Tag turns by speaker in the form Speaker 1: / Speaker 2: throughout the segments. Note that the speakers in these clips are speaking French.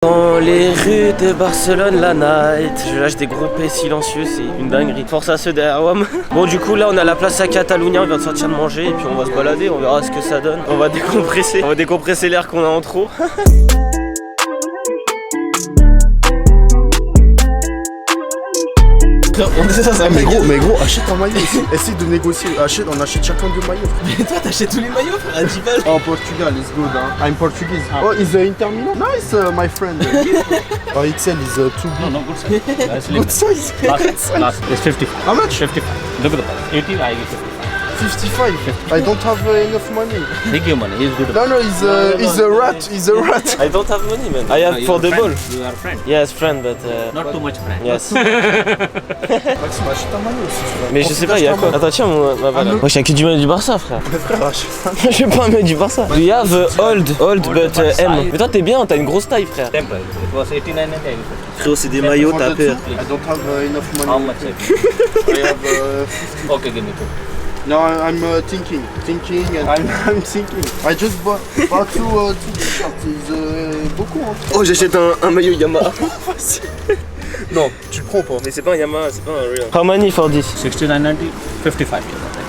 Speaker 1: Dans les rues de Barcelone la night, je lâche des gros P silencieux, c'est une dinguerie. Force à ceux derrière WAM. Bon du coup là on a la place à Catalunya, on vient de sortir de manger et puis on va se balader, on verra ce que ça donne. On va décompresser l'air qu'on a en trop. On dit ça,
Speaker 2: mais gros, achète un maillot ici. Essaye de négocier. On achète chacun deux maillots.
Speaker 1: Mais toi t'achètes tous les maillots frère, à 10 balles.
Speaker 2: Oh, Portugal is good, hein. I'm Portuguese. Oh, is the Inter Milan? Nice, my friend. Oh, XL is too big.
Speaker 3: No, good size.
Speaker 2: Good size.
Speaker 3: Last is 50.
Speaker 2: How much?
Speaker 3: 55. Look at the price. 80, I give 55.
Speaker 2: 55. I don't have enough money.
Speaker 3: He give money. He's good.
Speaker 2: No, he's a rat. He's a rat.
Speaker 1: I don't have money man. I have for the ball.
Speaker 3: You are friend.
Speaker 1: Yes friend but
Speaker 3: Not too much friend.
Speaker 1: yes.
Speaker 2: Maxime, achète un maillot aussi, frère.
Speaker 1: Mais je sais pas, il y a quoi? Attends tiens ma valeur. Moi j'ai que du maillot du Barça frère.
Speaker 2: Mais frère, achète
Speaker 1: Je veux pas un maillot du Barça. Do you have old but M? Mais toi t'es bien, t'as une grosse taille frère.
Speaker 3: Temporary. It was 89 and I give 50.
Speaker 1: Frérot c'est des maillots, t'as peur.
Speaker 2: I don't have enough money.
Speaker 3: How much?
Speaker 2: I have 50.
Speaker 3: Okay, give me 2.
Speaker 2: No, I'm thinking, and I'm thinking. I just bought two t-shirts. It's beaucoup. Hein.
Speaker 1: Oh j'achète un maillot Yamaha.
Speaker 2: Non, tu le prends pas.
Speaker 1: Mais c'est pas un Yamaha, c'est pas un real. How many for this?
Speaker 3: 69.90, 55.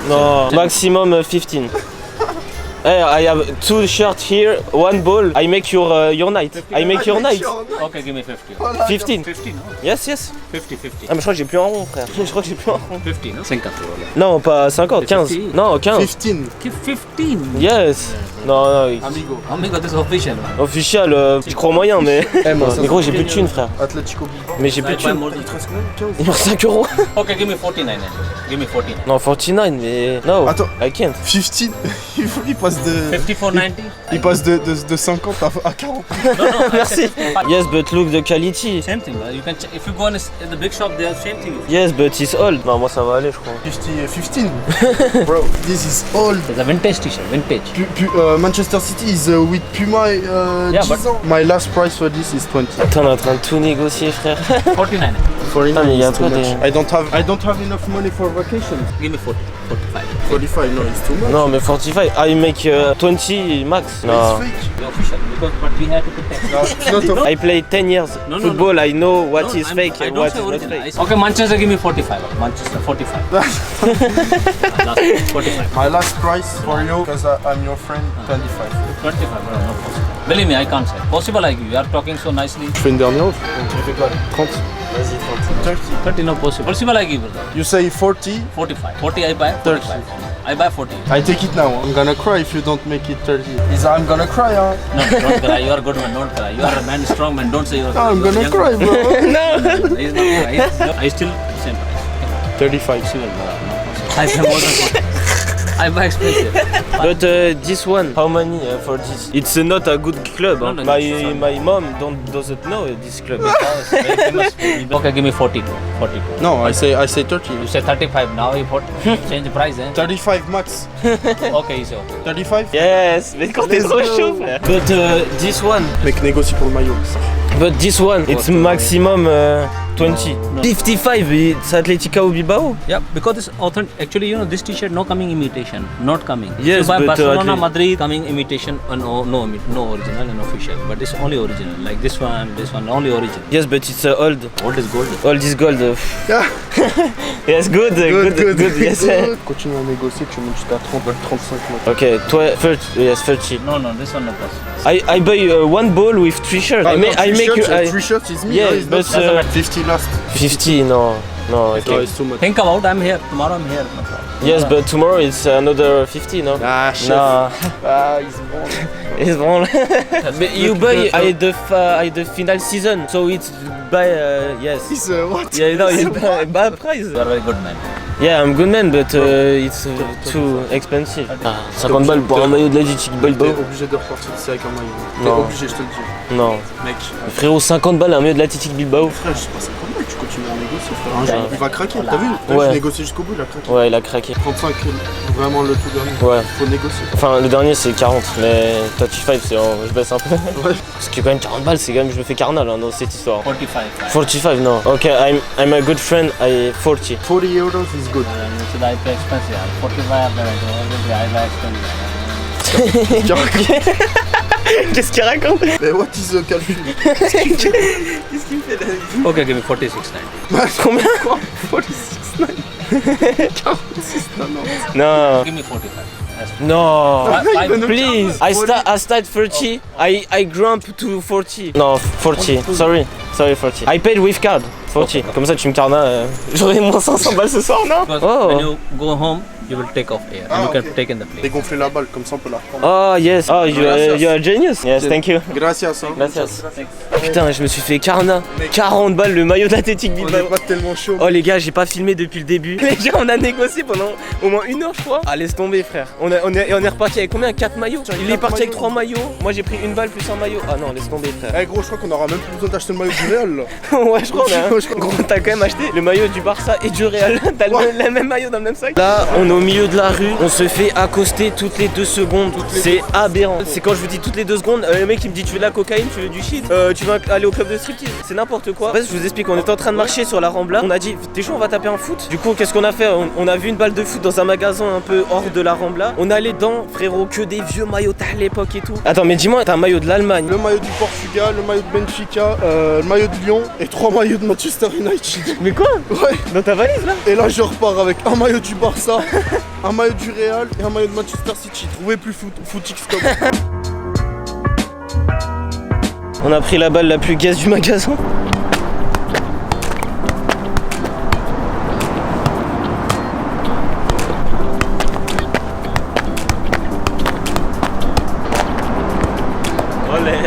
Speaker 1: No, maximum 15. Hey, I have 2 shirts here, 1 ball. I make your night. I make your night.
Speaker 3: Okay, give me 50.
Speaker 1: 15.
Speaker 3: 50, no?
Speaker 1: Yes, yes.
Speaker 3: 50.
Speaker 1: Ah mais je crois que j'ai plus un rond frère. Je crois que j'ai plus un rond.
Speaker 3: 50, no? 50.
Speaker 1: Non, pas 50, 15.
Speaker 3: 50.
Speaker 1: Non, 15.
Speaker 2: 15.
Speaker 3: Give 15.
Speaker 1: Yes. Non,
Speaker 2: Amigo.
Speaker 3: Amigo, this is official, man.
Speaker 1: Official, je crois moyen mais... Mais gros j'ai plus de thunes frère.
Speaker 2: Atletico Bilbao.
Speaker 1: Mais j'ai plus de
Speaker 3: I buy
Speaker 1: thunes.
Speaker 3: more than
Speaker 2: Il te reste combien? 15.
Speaker 1: Il me reste 5 euros.
Speaker 3: Okay, give me 49. Give me 49.
Speaker 1: Non, 49 mais... No,
Speaker 2: Attends.
Speaker 1: I can't.
Speaker 2: 15. Il passe de...
Speaker 3: 54.90.
Speaker 2: Il passe de 50 à 40.
Speaker 3: No,
Speaker 1: Merci. Yes, but look the quality.
Speaker 3: Same thing, you can if you go in the big shop, they have same thing.
Speaker 1: Yes, but it's old. Non, moi ça va aller je crois.
Speaker 2: 15. Bro, this is old.
Speaker 3: It's a vintage t-shirt, vintage.
Speaker 2: Manchester City is with Puma 10 ans. My last price for this is 20.
Speaker 1: Putain, on est en train de tout négocier frère.
Speaker 3: 49.
Speaker 1: Putain, mais il y a un truc des...
Speaker 2: I don't have enough money for vacation.
Speaker 3: Give me 40, 45.
Speaker 2: 45, no, it's too much.
Speaker 1: Non mais 45, I make 20 max. No.
Speaker 2: It's fake.
Speaker 3: You're official because but we have to put tax.
Speaker 2: No, it's not
Speaker 1: I play 10 years
Speaker 3: No, no,
Speaker 1: football, I know what
Speaker 3: No,
Speaker 1: is fake
Speaker 3: I
Speaker 1: and
Speaker 3: don't
Speaker 1: what
Speaker 3: say
Speaker 1: is not
Speaker 3: original.
Speaker 1: fake.
Speaker 3: Okay, Manchester, give me 45. Manchester, 45. Last 45.
Speaker 2: My last price for you, because I'm your friend, 25.
Speaker 3: 25, bro, not possible. Believe me, I can't say. Possible like you are talking so nicely.
Speaker 2: Je fais une dernière offre. Tu fais quoi? 30.
Speaker 1: Vas-y, 30.
Speaker 2: 30.
Speaker 3: 30 no possible. Possible like you, brother.
Speaker 2: You say 40.
Speaker 3: 45. 40 I buy, 45. I buy 40.
Speaker 2: I take it now. I'm gonna cry if you don't make it 30. I'm gonna cry, huh?
Speaker 3: No, don't cry. You are a good man. Don't cry. You are a man, strong man. Don't say you are.
Speaker 2: I'm gonna cry, bro.
Speaker 1: No.
Speaker 3: He's not cry. I still same price.
Speaker 2: 35.
Speaker 3: Sure, brother. No possible. I pay more than 40. I buy expensive.
Speaker 1: But this one, how many for this? It's not a good club.
Speaker 3: No,
Speaker 1: Huh?
Speaker 3: no,
Speaker 1: My mom doesn't know this club.
Speaker 3: Okay, give me 42. 42.
Speaker 2: No, I say 30.
Speaker 3: You say 35. Now you 40. Change the price, eh?
Speaker 2: 35 max.
Speaker 3: Okay, you say okay.
Speaker 2: 35.
Speaker 1: Yes, mais quand t'es
Speaker 2: Let's
Speaker 1: trop
Speaker 2: go.
Speaker 1: chaud frère. But this one,
Speaker 2: Mec, négocie pour le maillot.
Speaker 1: but this one, it's maximum 20.
Speaker 3: No.
Speaker 1: 55, it's Atletico Bilbao.
Speaker 3: Yeah, because this authentic. Actually, you know, this T-shirt no coming imitation, not coming.
Speaker 1: Yes,
Speaker 3: so by
Speaker 1: but,
Speaker 3: Barcelona,
Speaker 1: Atlet-
Speaker 3: Madrid coming imitation, no original and official. But this only original. Like this one, only original.
Speaker 1: Yes, but it's old.
Speaker 3: Old is gold.
Speaker 1: Old is gold.
Speaker 2: Yeah.
Speaker 1: Yes, good, yes.
Speaker 2: Continue à négocier, tu montes jusqu'à 30, 35 mois.
Speaker 1: Okay, 30, yes, 30.
Speaker 3: No, this one no possible.
Speaker 1: I buy one ball with 3 shirts. I make you.
Speaker 2: 3 shirts is me.
Speaker 1: Yeah,
Speaker 2: no, it's
Speaker 1: but
Speaker 2: not 50 last.
Speaker 1: 50, no,
Speaker 2: No,
Speaker 1: okay.
Speaker 2: it's too much.
Speaker 3: Think about. I'm here tomorrow. I'm here. No problem.
Speaker 1: Yes, but tomorrow it's another 50, no?
Speaker 2: Ah, chef.
Speaker 1: No,
Speaker 2: Ah, ils se branlent.
Speaker 1: it's wrong. But you buy at the final season, so it's buy yes.
Speaker 2: It's what?
Speaker 1: Yeah, no, it's bad price.
Speaker 3: You are a very good man.
Speaker 1: Yeah, I'm good man, but it's too expensive. Ah, 50 balles pour un maillot de l'Athletic
Speaker 2: T'es
Speaker 1: Bilbao.
Speaker 2: obligé de repartir d'ici avec un maillot. T'es
Speaker 1: Non.
Speaker 2: obligé, je te le dis.
Speaker 1: Non.
Speaker 2: Mec,
Speaker 1: Frérot, 50 balles un maillot de l'Athletic Bilbao.
Speaker 2: frère, je sais pas 50 balles, tu continues à négocier, frère. Un jour,
Speaker 1: Ouais.
Speaker 2: il va craquer, t'as vu?
Speaker 1: Ouais.
Speaker 2: Je négocie jusqu'au bout, il a craqué.
Speaker 1: Ouais, il a craqué.
Speaker 2: 35, vraiment le tout dernier.
Speaker 1: Ouais.
Speaker 2: Faut négocier.
Speaker 1: Enfin, le dernier c'est 40, mais 35 c'est je baisse un peu.
Speaker 2: Ouais.
Speaker 1: Parce que quand même 40 balles, c'est quand même, je me fais carnal hein, dans cette histoire.
Speaker 3: 45.
Speaker 1: 45, non. Ok, I'm a good friend, I 40.
Speaker 2: 40 euros is good.
Speaker 3: So I pay expensive. 45. I buy expensive.
Speaker 1: Qu'est-ce qu'il raconte?
Speaker 2: Mais what is the calcul?
Speaker 1: Qu'est-ce qu'il fait là?
Speaker 3: Okay, give me 46.90.
Speaker 1: Combien?
Speaker 2: 46,9. 46, non.
Speaker 1: Non.
Speaker 3: Give me 45.
Speaker 1: No,
Speaker 3: Five.
Speaker 1: please. I start 30. I jump to 40. No, 40. Sorry, 40. I paid with card. 40. Comme ça, tu me carnas. J'aurai moins 500 balles ce soir, non?
Speaker 3: Because
Speaker 1: Oh.
Speaker 3: when you go home, you will take off air.
Speaker 2: Ah,
Speaker 3: and you
Speaker 2: okay.
Speaker 3: can take in the plane.
Speaker 2: Dégonfler la balle, comme ça on peut la reprendre.
Speaker 1: Oh yes. Oh, you are a genius. Yes, thank you.
Speaker 2: Gracias, hein.
Speaker 1: Gracias. Putain, je me suis fait carna. 40 balles le maillot d'Athletic
Speaker 2: On est
Speaker 1: Bilbao.
Speaker 2: pas tellement chaud.
Speaker 1: Oh les gars, j'ai pas filmé depuis le début. Les gars, on a négocié pendant au moins 1 heure, je crois. Ah, laisse tomber, frère. On est reparti avec combien? 4 maillots. Il est parti avec 3 maillots. Moi, j'ai pris une balle plus un maillot. Ah non, laisse tomber, frère.
Speaker 2: Eh gros, je crois qu'on aura même plus besoin d'acheter le maillot du Real là.
Speaker 1: Ouais, je crois gros, t'as quand même acheté le maillot du Barça et du Real. T'as le même maillot dans le même sac. Là, on est au milieu de la rue. On se fait accoster toutes les 2 secondes. C'est aberrant. C'est quand je vous dis toutes les 2 secondes, le mec il me dit tu veux de la cocaïne, tu veux du shit, tu veux aller au club de striptease. C'est n'importe quoi. En fait, je vous explique, on était en train de marcher sur la Rambla. On a dit t'es chaud, on va taper un foot. Du coup, qu'est-ce qu'on a fait? On a vu une balle de foot dans un magasin un peu hors de la Rambla. On allait dans, frérot, que des vieux maillots à l'époque et tout. Attends, mais dis-moi, t'as un maillot de l'Allemagne.
Speaker 2: Le maillot du Portugal, le maillot de Benfica, le maillot de Lyon et 3 maillots de Manchester United.
Speaker 1: Mais quoi?
Speaker 2: Ouais.
Speaker 1: Dans ta valise là?
Speaker 2: Et là je repars avec un maillot du Barça, un maillot du Real et un maillot de Manchester City. Trouvez plus footix comme.
Speaker 1: On a pris la balle la plus gaze du magasin.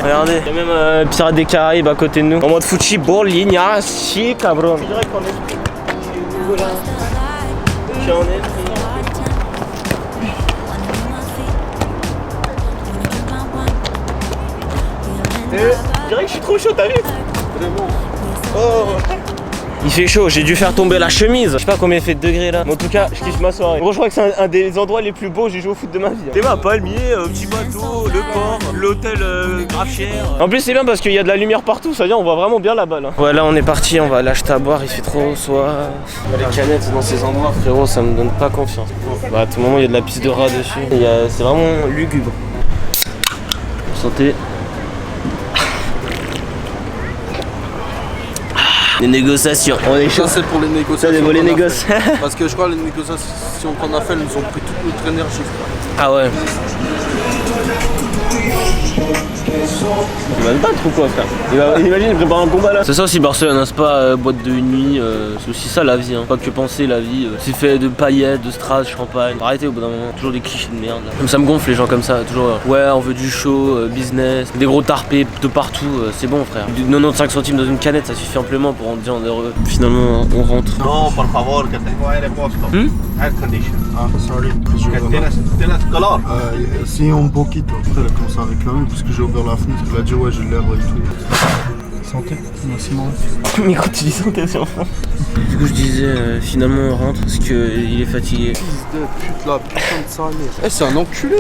Speaker 1: Regardez, il y a même Pirates des Caraïbes à côté de nous. En mode football, ligne, si cabron. Je dirais qu'on est. Voilà. J'en ai pris. Je dirais que je suis trop chaud, t'as vu?
Speaker 2: Vraiment.
Speaker 1: Oh. Il fait chaud, j'ai dû faire tomber la chemise. Je sais pas combien il fait de degrés là. Mais en tout cas, je kiffe ma soirée. Gros, je crois que c'est un des endroits les plus beaux où j'ai joué au foot de ma vie. T'es ma palmier, petit bateau, le port, l'hôtel grave cher. En plus, c'est bien parce qu'il y a de la lumière partout, ça veut dire on voit vraiment bien la balle. Ouais, là on est parti, on va l'acheter à boire, il fait trop soif. Les canettes dans ces endroits, frérot, ça me donne pas confiance. Bah, à tout moment, il y a de la pisse de rat dessus. C'est vraiment lugubre. Santé. Les négociations. On est chaud.
Speaker 2: Ça c'est pour les
Speaker 1: Ça,
Speaker 2: négociations.
Speaker 1: les
Speaker 2: qu'on a
Speaker 1: négoces.
Speaker 2: fait. Parce que je crois que les négociations qu'on a fait, elles nous ont pris toute notre énergie.
Speaker 1: Ah ouais. Il va se battre ou quoi, frère? Imagine, il prépare un combat là. C'est ça aussi Barcelone, hein, c'est pas boîte de nuit, c'est aussi ça la vie, hein. Pas que penser la vie, c'est fait de paillettes, de strass, champagne. Arrêtez au bout d'un moment, toujours des clichés de merde là. Comme ça me gonfle les gens comme ça, toujours ouais on veut du show, business, des gros tarpés de partout, c'est bon frère. Du 95 centimes dans une canette ça suffit amplement pour en dire heureux. Finalement on rentre.
Speaker 4: No, por favor, que tengo aire puesto. Air condition.
Speaker 2: Ah, sorry.
Speaker 4: Que tienes calor.
Speaker 2: Si un poquito. Après, elle a commencé à réclamer parce que j'ai ouvert la fenêtre. Elle a dit ouais, j'ai l'air et tout. Santé, merci moi.
Speaker 1: Mais quand tu dis santé c'est enfant. Du coup je disais finalement on rentre parce qu'il est fatigué.
Speaker 2: Fils de pute là, putain de sa mère. Eh, c'est un enculé.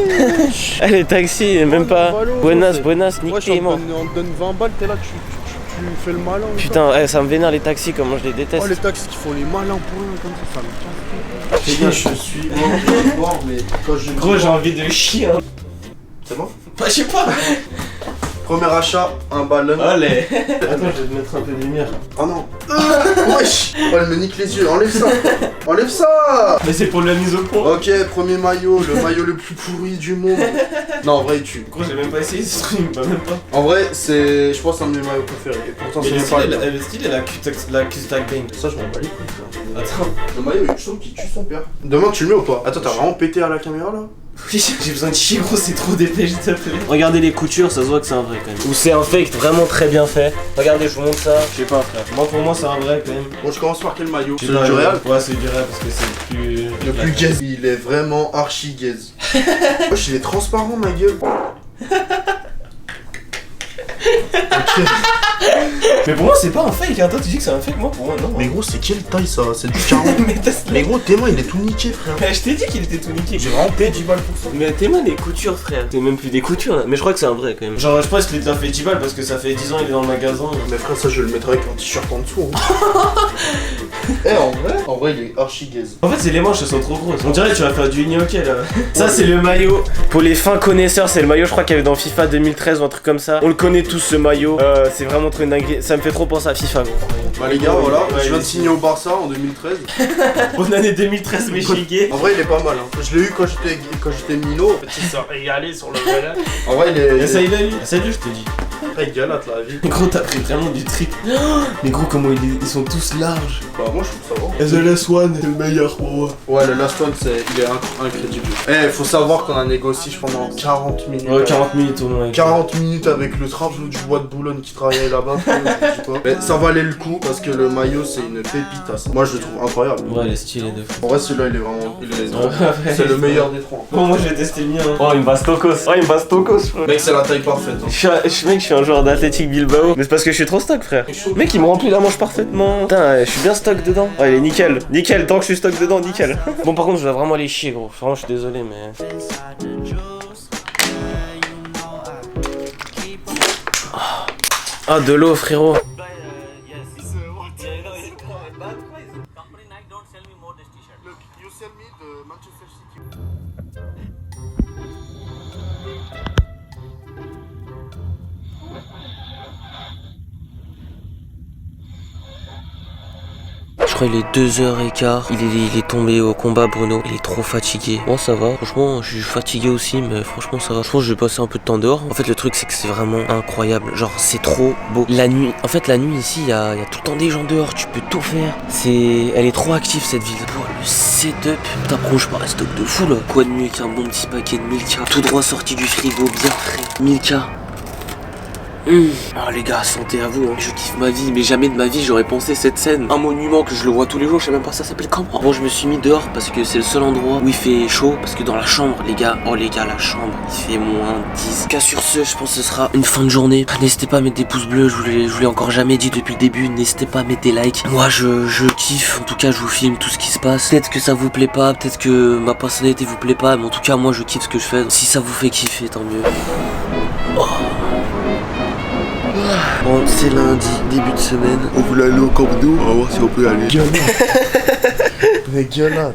Speaker 1: Ah les taxis, même pas. Buenas, buenas,
Speaker 2: Ouais,
Speaker 1: nique moi.
Speaker 2: on te donne 20 balles, t'es là, tu fais le malin.
Speaker 1: Putain, ça me vénère les taxis, comment je les déteste.
Speaker 2: Oh, les taxis qui font les malins pour rien comme ça me casse. Les gars, je suis mort, mais quand je.
Speaker 1: Gros j'ai envie de chier. Hein.
Speaker 2: C'est bon?
Speaker 1: Bah je sais pas.
Speaker 2: Premier achat, un ballon.
Speaker 1: Allez. Attends, je vais te mettre un peu de lumière.
Speaker 2: Oh non. Wesh. Oh, elle me nique les yeux, enlève ça. Enlève ça.
Speaker 1: Mais c'est pour la mise au point.
Speaker 2: Ok, premier maillot, le maillot le plus pourri du monde. Non, en vrai, il tue.
Speaker 1: Gros j'ai même pas essayé ce truc, bah même pas.
Speaker 2: En vrai, c'est. Je pense que c'est un de mes maillots préférés. Et pourtant,
Speaker 1: Mais
Speaker 2: c'est même pas.
Speaker 1: le style et la Q-Stack Bang.
Speaker 2: Ça, je m'en bats les couilles.
Speaker 1: Attends.
Speaker 2: Le maillot, je trouve qu'il tue son père. Demain, tu le mets ou pas? Attends, t'as vraiment pété à la caméra là?
Speaker 1: Oui, j'ai besoin de chier gros, c'est trop d'épais, je t'appelle. Regardez les coutures, ça se voit que c'est un vrai quand même. Ou c'est un fake vraiment très bien fait. Regardez, je vous montre ça. Je sais pas frère. Moi pour moi c'est un vrai quand même.
Speaker 2: Bon, je commence par quel maillot?
Speaker 1: C'est
Speaker 2: Celui du Real?
Speaker 1: Ouais, c'est du Real parce que c'est
Speaker 2: Le plus gaze. Il est vraiment archi gaze. Wesh, il est transparent, ma gueule. Ok.
Speaker 1: Mais pour moi c'est pas un fake, hein. Toi tu dis que c'est un fake, moi pour moi non.
Speaker 2: Mais gros, c'est quelle taille ça? C'est du 40.
Speaker 1: Mais
Speaker 2: Mais gros, tes mains, il est tout niqué, frère.
Speaker 1: je t'ai dit qu'il était tout niqué.
Speaker 2: J'ai vraiment payé 10 balles pour ça.
Speaker 1: Mais t'es les coutures frère. T'es même plus des coutures là. Mais je crois que c'est un vrai quand même. Genre je pense qu'il t'a fait 10 balles parce que ça fait 10 ans il est dans le magasin.
Speaker 2: Mais frère, ça, je vais le mettrai avec un t-shirt en dessous. Hein. Eh, en vrai, il est archi gaze.
Speaker 1: En fait, c'est les manches, elles sont trop grosses. On dirait que tu vas faire du gnocchi là. Ça, c'est le maillot. Pour les fins connaisseurs, c'est le maillot, je crois, qu'il y avait dans FIFA 2013 ou un truc comme ça. On le connaît tous, ce maillot. C'est vraiment trop une dinguerie. Ça me fait trop penser à FIFA, gros.
Speaker 2: Bah, les gars, voilà, je viens de signer au Barça en 2013.
Speaker 1: Bonne année 2013, mes chiquets.
Speaker 2: En vrai, il est pas mal. Hein. Je l'ai eu quand j'étais minot.
Speaker 1: Tu s'en régalé sur le vélo.
Speaker 2: En vrai, il est.
Speaker 1: Essaye la lui. Essaye-le, je te dis.
Speaker 2: Très galate la vie.
Speaker 1: Gros, t'as pris vraiment du trip. Mais gros, comment ils sont tous larges.
Speaker 2: Bah, moi, je trouve ça va.
Speaker 1: The Last One, c'est le meilleur pour moi.
Speaker 2: Ouais, le Last One, il est incrédible. Eh, faut savoir qu'on a négocié pendant 40 minutes.
Speaker 1: Ouais, 40 minutes au moins.
Speaker 2: 40 minutes avec le travelot du bois de Boulogne qui travaillait là-bas. Mais ça valait le coup parce que le maillot, c'est une pépite à ça. Moi, je le trouve incroyable.
Speaker 1: Ouais, les styles de fou.
Speaker 2: En vrai, celui-là, il est vraiment.
Speaker 1: Ouais,
Speaker 2: C'est le meilleur des trois.
Speaker 1: Bon, moi j'ai testé le mien. Oh, il me passe tocos. Oh, il me passe tocos, frère.
Speaker 2: Mec, c'est la taille parfaite. Hein.
Speaker 1: Je suis un joueur d'athlétique Bilbao. Mais c'est parce que je suis trop stock, frère. Mec, il me remplit la manche parfaitement. Putain, je suis bien stock dedans. Ouais, il est nickel. Nickel, tant que je suis stock dedans, nickel. Bon, par contre, je dois vraiment aller chier, gros. Vraiment, je suis désolé, mais. Ah, de l'eau, frérot.
Speaker 2: Look, you sell me the Manchester City.
Speaker 1: Je crois qu'il est 2h15. Il est tombé au combat, Bruno. Il est trop fatigué. Bon, ça va. Franchement, je suis fatigué aussi, mais franchement, ça va. Je pense que je vais passer un peu de temps dehors. En fait, le truc, c'est que c'est vraiment incroyable. Genre, c'est trop beau. La nuit, en fait, la nuit ici, il y a tout le temps des gens dehors. Tu peux tout faire. Elle est trop active, cette ville. Oh, le setup. Putain, par contre, je pars à stock de fou là. Quoi de mieux qu'un bon petit paquet de Milka. Tout droit sorti du frigo, bien frais. Milka. Ah les gars, santé à vous, hein. Je kiffe ma vie, mais jamais de ma vie j'aurais pensé cette scène. Un monument que je le vois tous les jours, je sais même pas ça s'appelle comment. Bon, je me suis mis dehors parce que c'est le seul endroit où il fait chaud. Parce que dans la chambre, les gars, oh les gars, la chambre, il fait moins 10. Cas sur ce, je pense que ce sera une fin de journée. N'hésitez pas à mettre des pouces bleus, je vous l'ai encore jamais dit depuis le début. N'hésitez pas à mettre des likes. Moi je kiffe, en tout cas je vous filme tout ce qui se passe. Peut-être que ça vous plaît pas, peut-être que ma personnalité vous plaît pas, mais en tout cas moi je kiffe ce que je fais. Si ça vous fait kiffer, tant mieux. Oh. Bon, c'est lundi, début de semaine.
Speaker 2: On voulait aller au Camp Nou, on va voir si on peut y aller. Mais gueulade.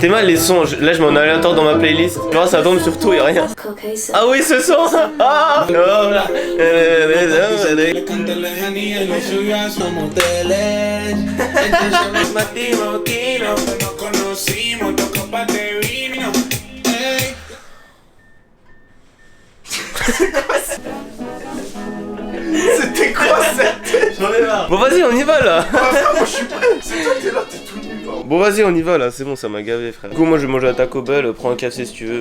Speaker 1: T'es mal les sons, là je m'en ai aléatoire dans ma playlist. Tu vois, ça tombe sur tout et rien. Ah oui, ce son. Ah
Speaker 2: C'était quoi cette?
Speaker 1: J'en ai marre. Bon vas-y, on y va là.
Speaker 2: Moi je suis prêt. C'est toi, t'es là, t'es tout nu.
Speaker 1: Bon vas-y, on y va là, c'est bon, ça m'a gavé, frère. Du coup, moi je vais manger à Taco Bell, prends un café si tu veux.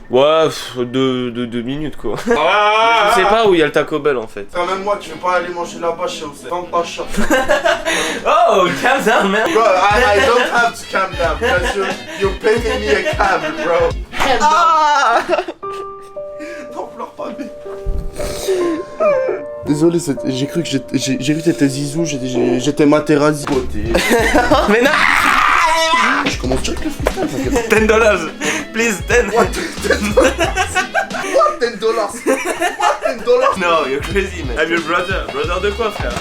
Speaker 1: Ouais, 2 minutes quoi. Je sais pas où il y a le Taco Bell en fait.
Speaker 2: Quand même moi, tu veux pas aller manger là-bas chez Osef. Vends pas cher.
Speaker 1: Oh, calm down, man.
Speaker 2: Bro, I don't have to calm down because you're paying me a cab, bro.
Speaker 1: Ah.
Speaker 2: Non, pleure pas, mais... Désolé, j'ai cru que t'étais Zizou, j'étais Materazzi.
Speaker 1: Mais non.
Speaker 2: Je commence direct le freestyle,
Speaker 1: $10, please, 10.
Speaker 2: What? $10? What? $10? What? $10?
Speaker 1: No, you're crazy, man. I'm your brother. Brother de quoi, frère?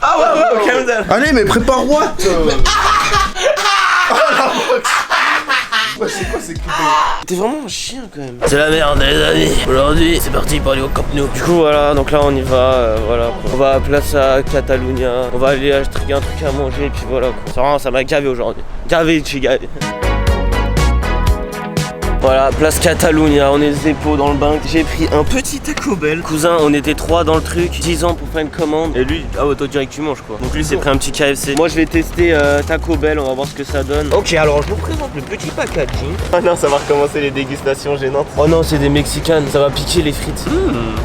Speaker 1: Ah ouais, calm down.
Speaker 2: Allez, mais prépare what? Oh la boxe. Ouais, c'est quoi ces coups de...
Speaker 1: T'es vraiment un chien quand même. C'est la merde les amis. Aujourd'hui c'est parti pour aller au Camp Nou. Du coup voilà, donc là on y va, voilà quoi. On va à Plaza Catalunya. On va aller acheter un truc à manger et puis voilà quoi. Ça m'a gavé aujourd'hui. Gavé, j'ai gavé. Voilà, place Catalunya, on est zépo dans le bain. J'ai pris un petit Taco Bell. Cousin, on était 3 dans le truc, 10 ans pour faire une commande. Et lui, ah ouais, toi direct tu manges quoi. Donc lui, s'est pris un petit KFC. Moi, je vais tester Taco Bell, on va voir ce que ça donne. Ok, alors je vous présente le petit packaging. Ah non, ça va recommencer les dégustations gênantes. Oh non, c'est des mexicanes, ça va piquer les frites.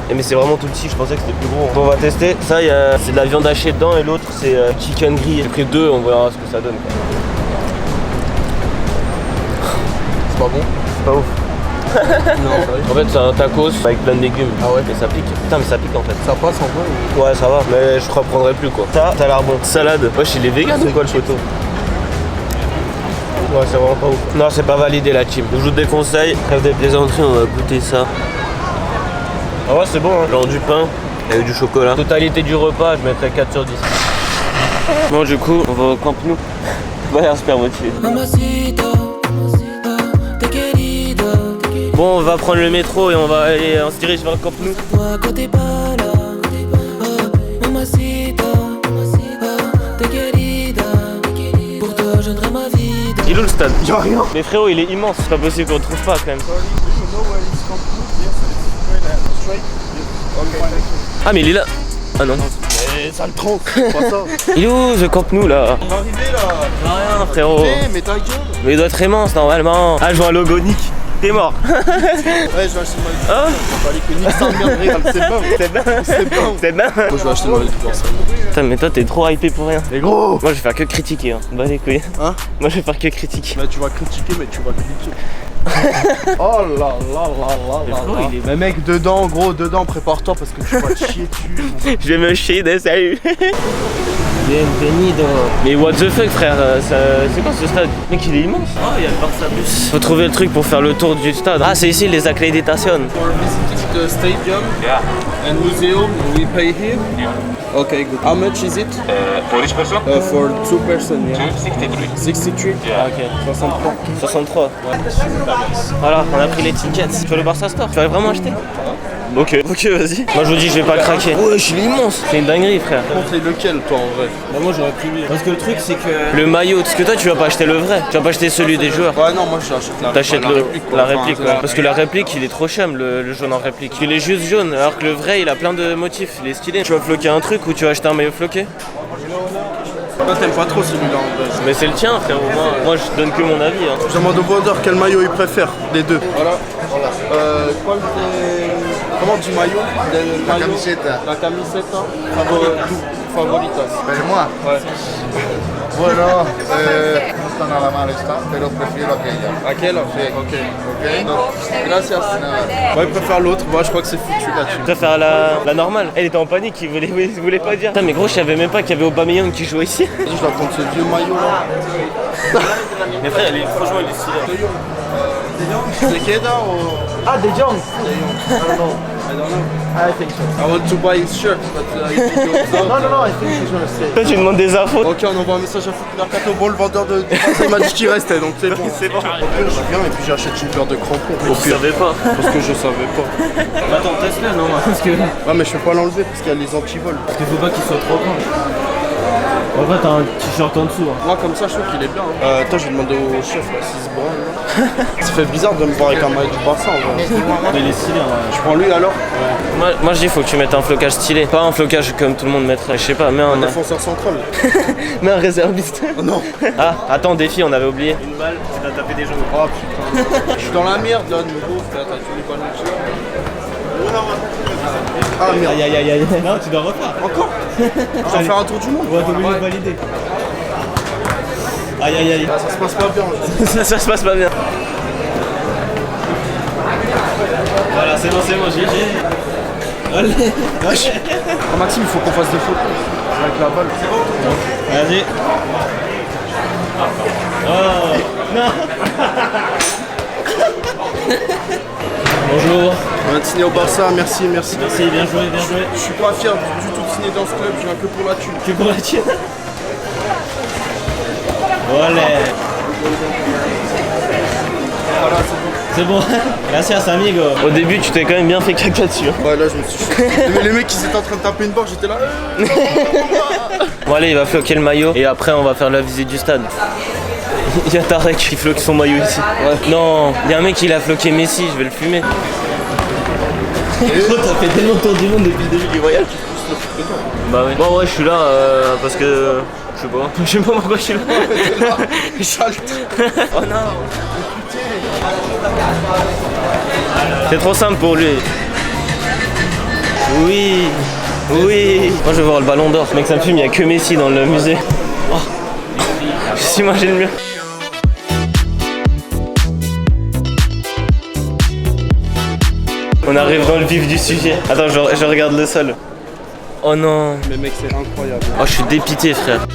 Speaker 1: Et mais c'est vraiment tout petit, je pensais que c'était plus gros. Bon, on va tester. Ça, c'est de la viande hachée dedans et l'autre, c'est chicken grillé. J'ai pris 2, on verra ce que ça donne quoi.
Speaker 2: C'est pas bon?
Speaker 1: C'est pas ouf. En fait, c'est un tacos avec plein de légumes. Ah ouais, mais ça pique. Putain, mais ça pique en fait.
Speaker 2: Ça passe en vrai.
Speaker 1: Ouais, ça va, mais je reprendrai plus quoi. Ça a l'air bon. Salade. Wesh, il est vegan ou quoi le photo? Ouais, c'est vraiment pas ouf. Non, c'est pas validé la team. Je vous déconseille. Trêve des plaisanteries, on va goûter ça. Ah ouais, c'est bon, hein. Genre du pain avec du chocolat. Totalité du repas, je mettrais 4 sur 10. Bon, du coup, on va au Camp Nou. Ouais, super motivé. Bon, on va prendre le métro et on se dirige vers le Camp Nou. Il est où le stade?
Speaker 2: Y'a rien.
Speaker 1: Mais frérot, il est immense, c'est pas possible qu'on le trouve pas quand même. Ah mais il est là. Ah non.
Speaker 2: Ça le tronc, pas ça.
Speaker 1: Il est où ce Camp Nou là?
Speaker 2: On va arriver là.
Speaker 1: Rien frérot.
Speaker 2: Mais ta gueule.
Speaker 1: Mais il doit être immense normalement. Ah je vois un logo Nick. T'es mort.
Speaker 2: Ouais, je vais acheter ma
Speaker 1: Ah
Speaker 2: fallait que Nick s'en vienne réel, c'est bon.
Speaker 1: c'est bien.
Speaker 2: C'est bon.
Speaker 1: C'est bien.
Speaker 2: Moi je vais acheter ma personne.
Speaker 1: Putain mais toi t'es trop hypé pour rien.
Speaker 2: Les gros.
Speaker 1: Moi je vais faire que critiquer hein. Bah les couilles.
Speaker 2: Hein?
Speaker 1: Moi je vais faire que critiquer.
Speaker 2: Là tu vas critiquer mais tu vas cliquer. Oh là là là là
Speaker 1: Mais
Speaker 2: là
Speaker 1: frérot,
Speaker 2: là.
Speaker 1: il est-
Speaker 2: Mais mec dedans gros dedans prépare-toi parce que tu vas te chier dessus.
Speaker 1: Je vais me chier de salut. Bienvenido. Mais what the fuck frère, c'est quoi ce stade? Mec il est immense. Oh il y a le Barça bus. Faut trouver le truc pour faire le tour du stade. Ah c'est ici les accréditations.
Speaker 5: For visiting the stadium and museum, we pay here. Okay, good. How much is it?
Speaker 4: For each person?
Speaker 5: For 2 person, yeah.
Speaker 4: 63.
Speaker 5: 63?
Speaker 1: Ah ok.
Speaker 5: 63.
Speaker 1: 63. Voilà, on a pris les tickets. Tu vas le Barça Store? Tu vas vraiment acheter? Ok, vas-y. Moi je vous dis je vais pas le craquer. Wesh il est immense. C'est une dinguerie frère.
Speaker 2: Montre lequel toi en vrai?
Speaker 5: Bah, moi j'aurais pris lui.
Speaker 1: Parce que le truc c'est que le maillot, parce que toi tu vas pas acheter le vrai. Tu vas pas acheter celui des joueurs.
Speaker 2: Ouais non moi j'achète la
Speaker 1: T'achètes
Speaker 2: réplique.
Speaker 1: la réplique ouais. Parce que la réplique il est trop chum le jaune en réplique. Il est juste jaune alors que le vrai il a plein de motifs, il est stylé. Tu vas floquer un truc ou tu vas acheter un maillot floqué?
Speaker 2: Toi t'aimes pas trop celui-là en vrai.
Speaker 1: Mais c'est le tien frérot, moi je donne que mon avis hein.
Speaker 2: Je demande au vendeur quel maillot il préfère des deux. Voilà. Quoi comment on dit maillot? La camiseta. La camiseta favoritas.
Speaker 6: Per moi?
Speaker 2: Ouais.
Speaker 6: Bueno, no está nada mal esta, pero prefiero aquella.
Speaker 2: Laquelle? Ok. Ok. Gracias. Moi il préfère l'autre, moi je crois que c'est foutu là-dessus.
Speaker 1: Tu préfères la normale? Elle était en panique, il voulait pas dire. Putain mais gros je savais même pas qu'il y avait Aubameyang qui jouait ici.
Speaker 2: Je dois prendre ce vieux maillot là.
Speaker 1: Mais frère franchement il est stylé.
Speaker 2: C'est Keda ou...
Speaker 1: Ah De Jong.
Speaker 2: I don't know.
Speaker 1: I think so.
Speaker 2: I want to buy his shirt, but I think
Speaker 1: No, I think he's gonna stay. Toi tu demandes des infos.
Speaker 2: Ok, on envoie un message à Foot Mercato. Bon, le vendeur de il m'a dit qu'il restait, donc c'est bon.
Speaker 1: C'est bon.
Speaker 2: Je viens et puis j'achète une paire de crampons. Au
Speaker 1: Tu
Speaker 2: pire,
Speaker 1: savais pas.
Speaker 2: parce que je savais pas.
Speaker 1: Attends teste-le non parce que
Speaker 2: Ouais, mais je peux pas l'enlever parce qu'il y a les antivols.
Speaker 1: faut pas qu'il soit trop grand. En vrai t'as un t-shirt en dessous.
Speaker 2: Moi, comme ça, je trouve qu'il est bien. Attends, je vais demander au chef là, s'il se branle. Là. Ça fait bizarre de me voir avec un maillot du Barça en vrai.
Speaker 1: Mais il est stylé
Speaker 2: Je prends lui alors.
Speaker 1: Moi je dis faut que tu mettes un flocage stylé. Pas un flocage comme tout le monde mettrait. Je sais pas, mais un
Speaker 2: Défenseur central.
Speaker 1: mais un réserviste.
Speaker 2: Oh non.
Speaker 1: Ah attends défi on avait oublié. Une balle, tu vas taper des gens.
Speaker 2: Oh putain. Je suis dans la merde là, de nouveau. T'as tué pas le tir. Ah merde.
Speaker 1: Aïe. Non tu dois refaire.
Speaker 2: Encore. Je vais faire un tour du monde.
Speaker 1: Ouais, t'es obligé de valider. Aïe.
Speaker 2: Ça se passe pas bien.
Speaker 1: ça se passe pas bien. Voilà, c'est bon, GG. Allez.
Speaker 2: Oh, Maxime, il faut qu'on fasse des photos avec la balle.
Speaker 1: Vas-y. Oh non. Bonjour.
Speaker 2: On va te signer au Barça, merci.
Speaker 1: Merci, bien joué.
Speaker 2: Je suis pas fier du tout de signer dans ce club, je viens que pour la thune.
Speaker 1: Que pour la tienne. Voilà.
Speaker 2: Voilà, c'est bon.
Speaker 1: C'est bon. Gracias amigo. Au début tu t'es quand même bien fait caca dessus.
Speaker 2: Ouais, là je me suis. Les mecs qui étaient en train de taper une barre, j'étais là.
Speaker 1: Bon allez il va floquer le maillot et après on va faire la visite du stade. Il y a Tarek qui floque son maillot ici. Ouais. Non, il y a un mec qui l'a floqué Messi, je vais le fumer. Gros t'as fait tellement tour du monde depuis le début du voyage. Bah oui. Bon ouais je suis là parce que je sais pas pourquoi je suis là. Oh non. C'est trop simple pour lui. Oui. Moi je vais voir le ballon d'or. Mec ça me fume, il n'y a que Messi dans le musée. Oh. Si moi j'ai le mien. On arrive dans le vif du sujet. Attends, je regarde le sol. Oh non.
Speaker 5: Mais mec, c'est incroyable.
Speaker 1: Oh, je suis dépité, frère.